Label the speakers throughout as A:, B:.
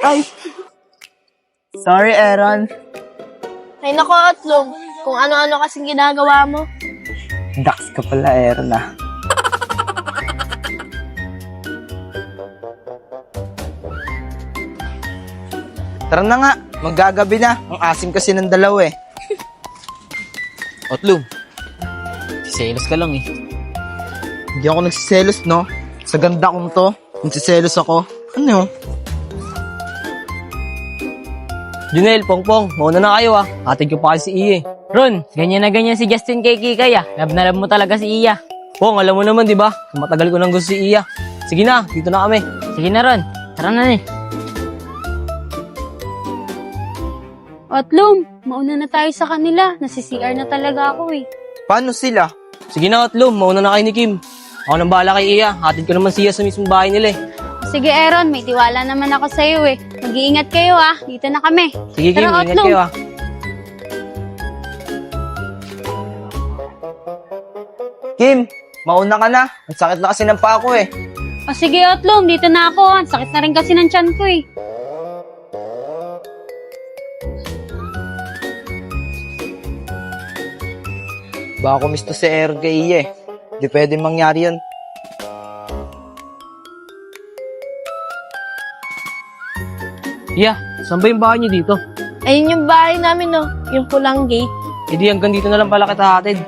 A: Ay. Sorry, Aaron.
B: Ay nako, Otlong. Kung ano-ano kasing ginagawa mo.
A: Dax ka pala, Aaron ah. Tara na nga, maggagabi na. Ang asim kasi ng dalaw eh.
C: Otlum, siselos ka lang eh.
A: Hindi ako nagsiselos, no? Sa ganda kong to, nagsiselos ako. Ano yun?
C: Junel, Pongpong, mauna na kayo ah. Hatid ko pa kasi si Iya eh.
D: Ron, ganyan na ganyan si Justin kay Kikay ah. Love na love mo talaga si Iya.
C: Pong, alam mo naman di ba? Matagal ko nang gusto si Iya. Sige na, dito na kami.
D: Sige na Ron, tara na eh.
E: Otlum, mauna na tayo sa kanila. Nasi-CR na talaga ako eh.
A: Paano sila?
C: Sige na, Otlum, mauna na kayo ni Kim. Ako nang bahala kay Iya. Hatid ko naman si Iya sa mismong bahay nila eh.
E: Sige Aaron, may tiwala naman ako sa'yo eh. Mag-iingat kayo ah. Dito na kami.
C: Sige Kim,
E: Tara,
C: ingat
E: Otlum.
C: kayo ah.
A: Kim, mauna ka na. Ang sakit na kasi ng paa ko eh.
E: O sige Otlum, dito na ako. Ang sakit na rin kasi ng tiyan ko eh.
A: Baka kumisto si Aaron kay Iya eh. Di pwede mangyari yun.
C: Iya, saan ba yung bahay niyo dito?
B: Ayun yung bahay namin, no? Yung pulang gate.
C: E di hanggang dito na lang pala kita hatid.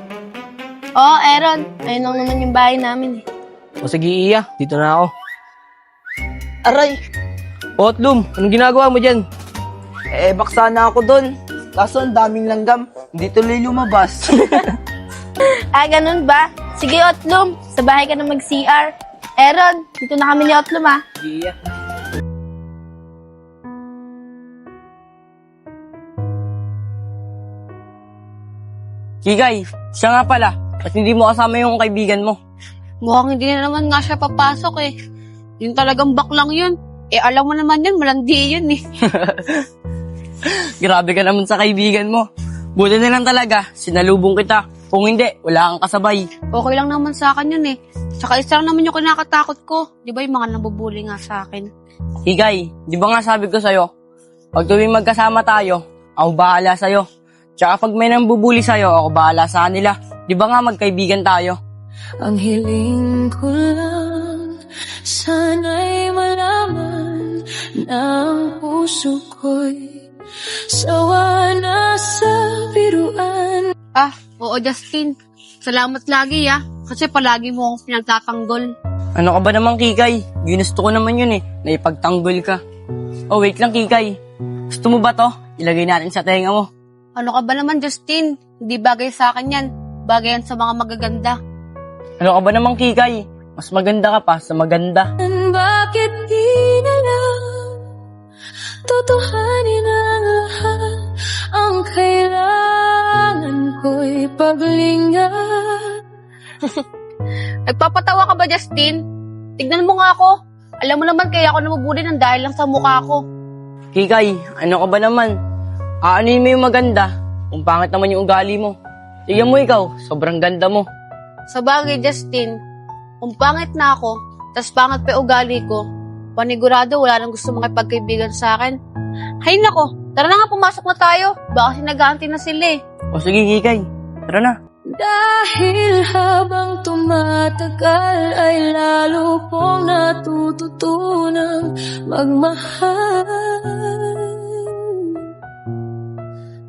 B: Oo, Aaron. Ayun lang naman yung bahay namin, eh.
C: O sige Iya, dito na ako.
A: Aray!
C: Otlum, anong ginagawa mo dyan?
A: Baksa na ako dun. Kaso ang daming langgam. Hindi tuloy lumabas.
B: Ah, ganun ba? Sige, Otlum. Sa bahay ka na mag-CR. Aaron, dito na kami ni Otlum, ah.
C: Iya. Kikay, siya nga pala. At hindi mo kasama yung kaibigan mo.
E: Mukhang hindi na naman nga siya papasok eh. Yung talagang baklang yun. Eh alam mo naman yun, malandi yun eh.
C: Grabe ka naman sa kaibigan mo. Buti na lang talaga, sinalubong kita. Kung hindi, wala kang kasabay.
E: Okay lang naman sa akin yun eh. Tsaka isa lang naman yung kinakatakot ko. Di ba yung mga nabubuli nga sa akin?
C: Kikay, di ba nga sabi ko sa'yo, pag tuwing magkasama tayo, ako bahala sa'yo. Tsaka pag may nambubuli sa'yo, ako bahala sa kanila. Di ba nga magkaibigan tayo?
F: Ang hiling ko lang, sana'y malaman na ang puso ko'y sawa na sa biruan.
E: Ah, oo Justin. Salamat lagi ah. Kasi palagi mo akong pinagtatanggol.
C: Ano ka ba naman, Kikay? Ginusto ko naman yun eh, na ipagtanggol ka. Oh, wait lang, Kikay. Gusto mo ba to? Ilagay natin sa tenga mo.
E: Ano ka ba naman Justin? Hindi bagay sa akin yan. Bagay yan sa mga magaganda.
C: Ano ka ba naman, Kikay? Mas maganda ka pa sa maganda.
F: Bakit di na lang tutuhanin ang lahat? Ang kailangan ko'y paglingat.
E: Nagpapatawa ka ba Justin? Tignan mo nga ako. Alam mo naman kaya ako namubuli ng dahil lang sa mukha ko.
C: Kikay, ano ka ba naman? Aanuin mo yung maganda, kung pangit naman yung ugali mo. Tignan mo ikaw, sobrang ganda mo.
E: Sa bagay, Justin, kung pangit na ako, tas pangit pa yung ugali ko, panigurado wala nang gusto makipagkaibigan sa akin. Hay nako, tara na nga pumasok na tayo. Baka sinaganti na sila eh.
C: O sige, Kikay, tara na.
F: Dahil habang tumatagal ay lalo pong natututunang magmahal.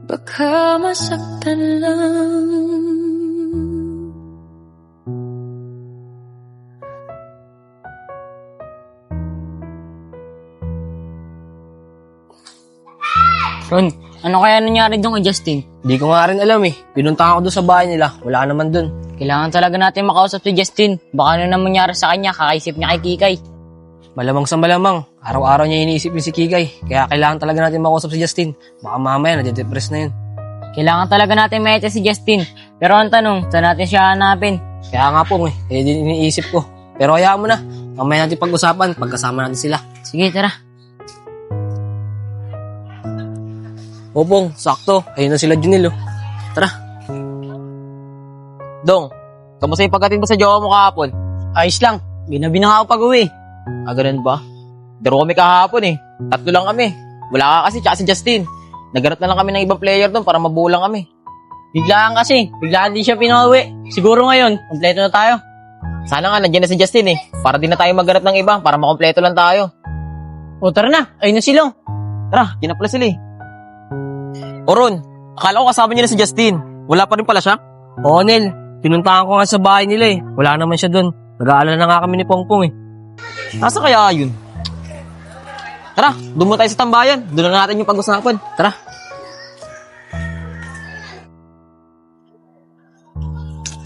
F: Baka masaktan lang.
D: Ron, ano kaya nangyari doon kay Justin?
C: Di ko nga rin alam eh. Pinuntahan ko doon sa bahay nila. Wala naman doon.
D: Kailangan talaga natin makausap si Justin. Baka ano naman nangyari sa kanya, kakaisip niya kay Kikay.
C: Malamang sa malamang. Araw-araw niya iniisip yung si Kikay. Kaya kailangan talaga natin makausap si Justin. Baka mamaya nade-depress na yun.
D: Kailangan talaga natin ma-echa si Justin. Pero ang tanong, saan natin siya hanapin?
C: Kaya nga po din iniisip ko. Pero hayaan mo na. Mamaya natin pag-usapan pagkasama natin sila.
D: Sige, tara.
C: Popong, sakto. Ayun na sila Junil, oh. Tara. Dong, kamusta yung pagdating mo sa jowa mo kahapon? Ayos lang. Ginabi na nga ako pag-uwi. Ah, ganun ba?
G: Daro kami kahapon eh. 3 lang kami. Wala ka kasi, tsaka si Justin. Naghanap na lang kami ng ibang player doon para mabulang kami.
C: Biglaan kasi. Biglaan din siya pinauwi. Siguro ngayon, kompleto na tayo.
G: Sana nga, nandiyan na si Justin eh. Para din na tayo maghanap ng iba, para makompleto lang tayo.
C: O tara na, ayun na silong.
G: Tara, yun na pala sila eh. O Ron, akala ko kasama niya na si Justin. Wala pa rin pala siya?
C: Oo, Nel. Pinuntahan ko nga sa bahay nila eh. Wala naman siya doon. Nag-aalala na nga kami ni Pongpong eh.
G: Asa kaya yun? Tara, doon muna tayo sa tambayan. Doon na natin yung pag-usapan. Tara.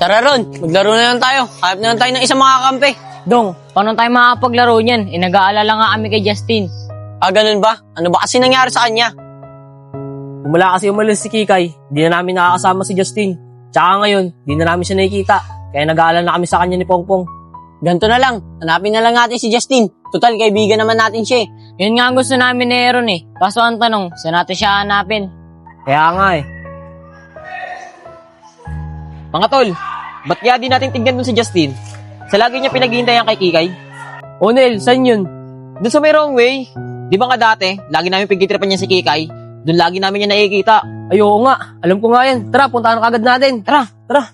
C: Tara Ron, maglaro na lang tayo. Hanap na lang tayo ng isang makakampi.
D: Dong, paano tayo makapaglaro niyan? Nag-aalala nga kami kay Justin.
C: Ah, ganun ba? Ano ba kasi nangyari sa kanya? Mula kasi umalis si Kikay, di na namin nakakasama si Justin. Tsaka ngayon, di na namin siya nakikita. Kaya nag-aalala na kami sa kanya ni Pongpong. Ganto na lang, hanapin na lang natin si Justin. Total, kaibigan naman natin siya eh.
D: Yun nga ang gusto namin ni Aaron eh. Kaso ang tanong, saan natin siya hanapin?
C: Kaya nga eh.
G: Mga tol, ba't kaya di natin tignan dun si Justin? Sa lagi niya pinaghihintayan kay Kikay?
C: O Nel, saan yun?
G: Doon sa may wrong way. Di ba nga dati, lagi namin pagkitripan niya si Kikay? Doon lagi namin niya nakikita.
C: Ay, oo nga. Alam ko nga yan. Tara, puntahan na kagad natin. Tara, tara.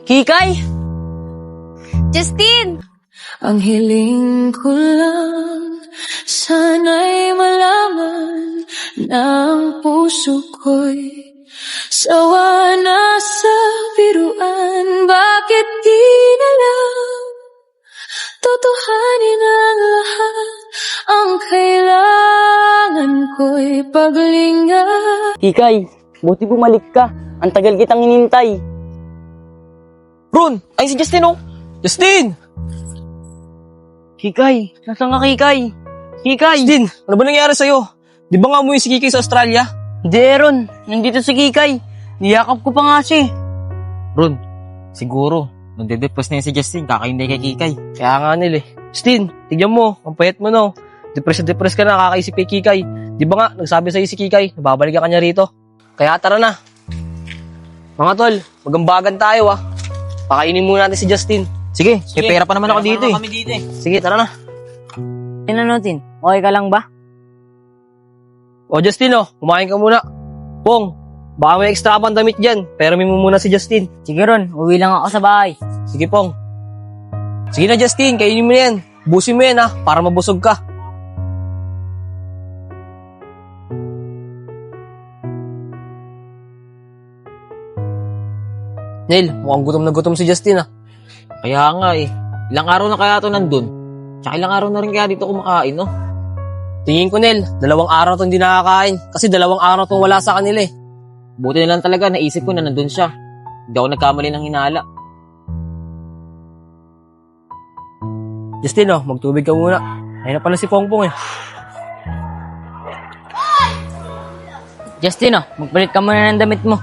D: Kikay!
B: Justin!
F: Ang hiling ko lang, sana'y malaman na ang puso ko'y sawa na sa biruan. Bakit di na lang totohanin ang lahat? Ang kailangan ko'y paglingan.
C: Kikay, buti bumalik ka. Ang tagal kitang hinintay.
G: Ron, ay si Justin oh. Justin!
C: Kikay, nasaan ka Kikay? Kikay!
G: Justin, ano ba nangyari sa'yo? Di ba nga umuwi si Kikay sa Australia?
C: Hindi, Aaron. Nandito si Kikay. Niyakap ko pa nga siya.
G: Ron, siguro, nande-depress na yun si Justin, kakahinday kay Kikay.
C: Kaya nga nila eh. Justin, tignan mo. Ang payat mo no. Depress ka na, kakaisip kay Kikay. Di ba nga, nagsabi sa'yo si Kikay, nababalikan ka niya rito. Kaya tara na. Mga tol, magambagan tayo ah. Pakainin muna natin si Justin.
G: Sige, may pera pa naman ako dito eh.
C: Sige, tara na.
D: Tinanutin, okay ka lang ba?
C: O Justin oh, kumain ka muna. Pong, baka may extra pang damit dyan. Pero may mo muna si Justin.
D: Sige Ron, uwi lang ako sa bahay.
C: Sige Pong. Sige na Justin, kainin mo na yan. Busin mo yan ah, para mabusog ka. Neil, mukhang gutom na gutom si Justin ah.
G: Kaya nga eh. Ilang araw na kaya ito nandun? Tsaka ilang araw na rin kaya dito kumakain, no?
C: Tingin ko Neil, 2 araw itong hindi nakakain. Kasi 2 araw itong wala sa kanila eh.
G: Buti na lang talaga, naisip ko na nandun siya. Hindi ako nagkamali ng hinala.
C: Justin oh, magtubig ka muna. Ayun na pala si Pongpong eh.
D: Justin oh, magpalit ka muna ng damit mo.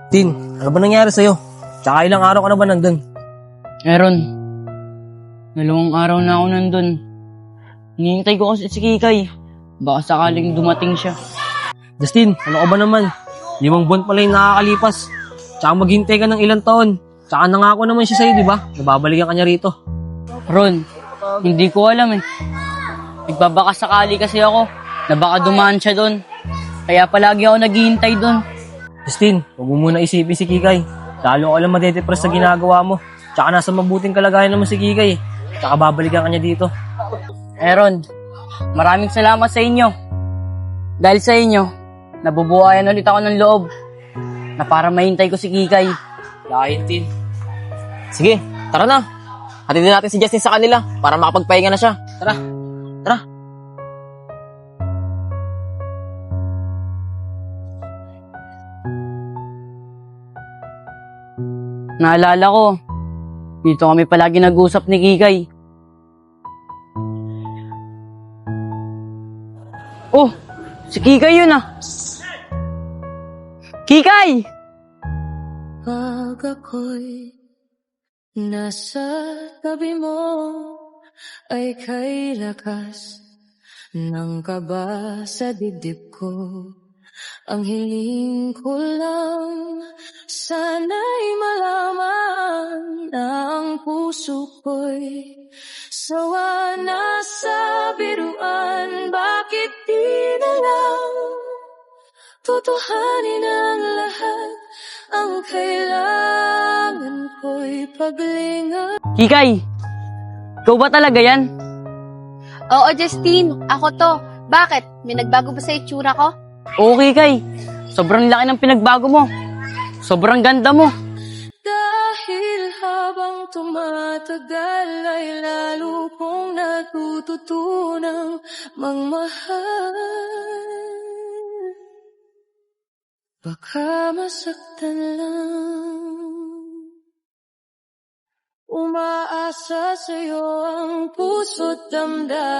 C: Tin, ano ba nangyari sa'yo? Tsaka ilang araw ka na ba nandun?
D: Aaron, 2 araw na ako nandun. Hinihintay ko kasi si Kikay. Baka sakaling dumating siya.
C: Justin, ano ka ba naman? 5 buwan pala yung nakakalipas. Tsaka maghintay ka ng ilang taon. Tsaka nangako naman siya sa'yo, di ba? Nababalikan ka niya rito.
D: Ron, hindi ko alam eh. Nagbabaka sakali kasi ako na baka dumaan siya doon. Kaya palagi ako naghihintay doon.
C: Justin, huwag mo muna isipin si Kikay. Lalo ka lang madedepress sa ginagawa mo. Tsaka nasa mabuting kalagayan naman si Kikay. Tsaka babalikan ka niya dito.
D: Aaron, maraming salamat sa inyo. Dahil sa inyo, nabubuhayan ulit ako ng loob na para mahintay ko si Kikay.
C: Lain, Tin.
G: Sige, tara na. Hatidin natin si Justin sa kanila para makapagpahinga na siya. Tara. Tara.
D: Naalala ko, dito kami palagi nag-usap ni Kikay. Oh, si Kikay yun ah. Kikay!
F: Pag ako'y nasa tabi mo, ay kay lakas ng kaba sa dibdib ko. Ang hiling ko lang, sana'y malaman na ang puso ko'y sawa na sa biruan. Bakit di na lang tutuhanin ang lahat? Ang kailangan ko'y paglinga.
D: Kikay! Ikaw ba talaga yan?
E: Oo, Justin, ako to. Bakit? May nagbago ba sa itsura ko?
D: Oo, Kikay. Sobrang laki ng pinagbago mo. Sobrang ganda mo.
F: Dahil habang tumatagal ay lalo kong natututunang magmahal. Baka masaktan lang. Umaasa sa'yo ang puso't damdamin.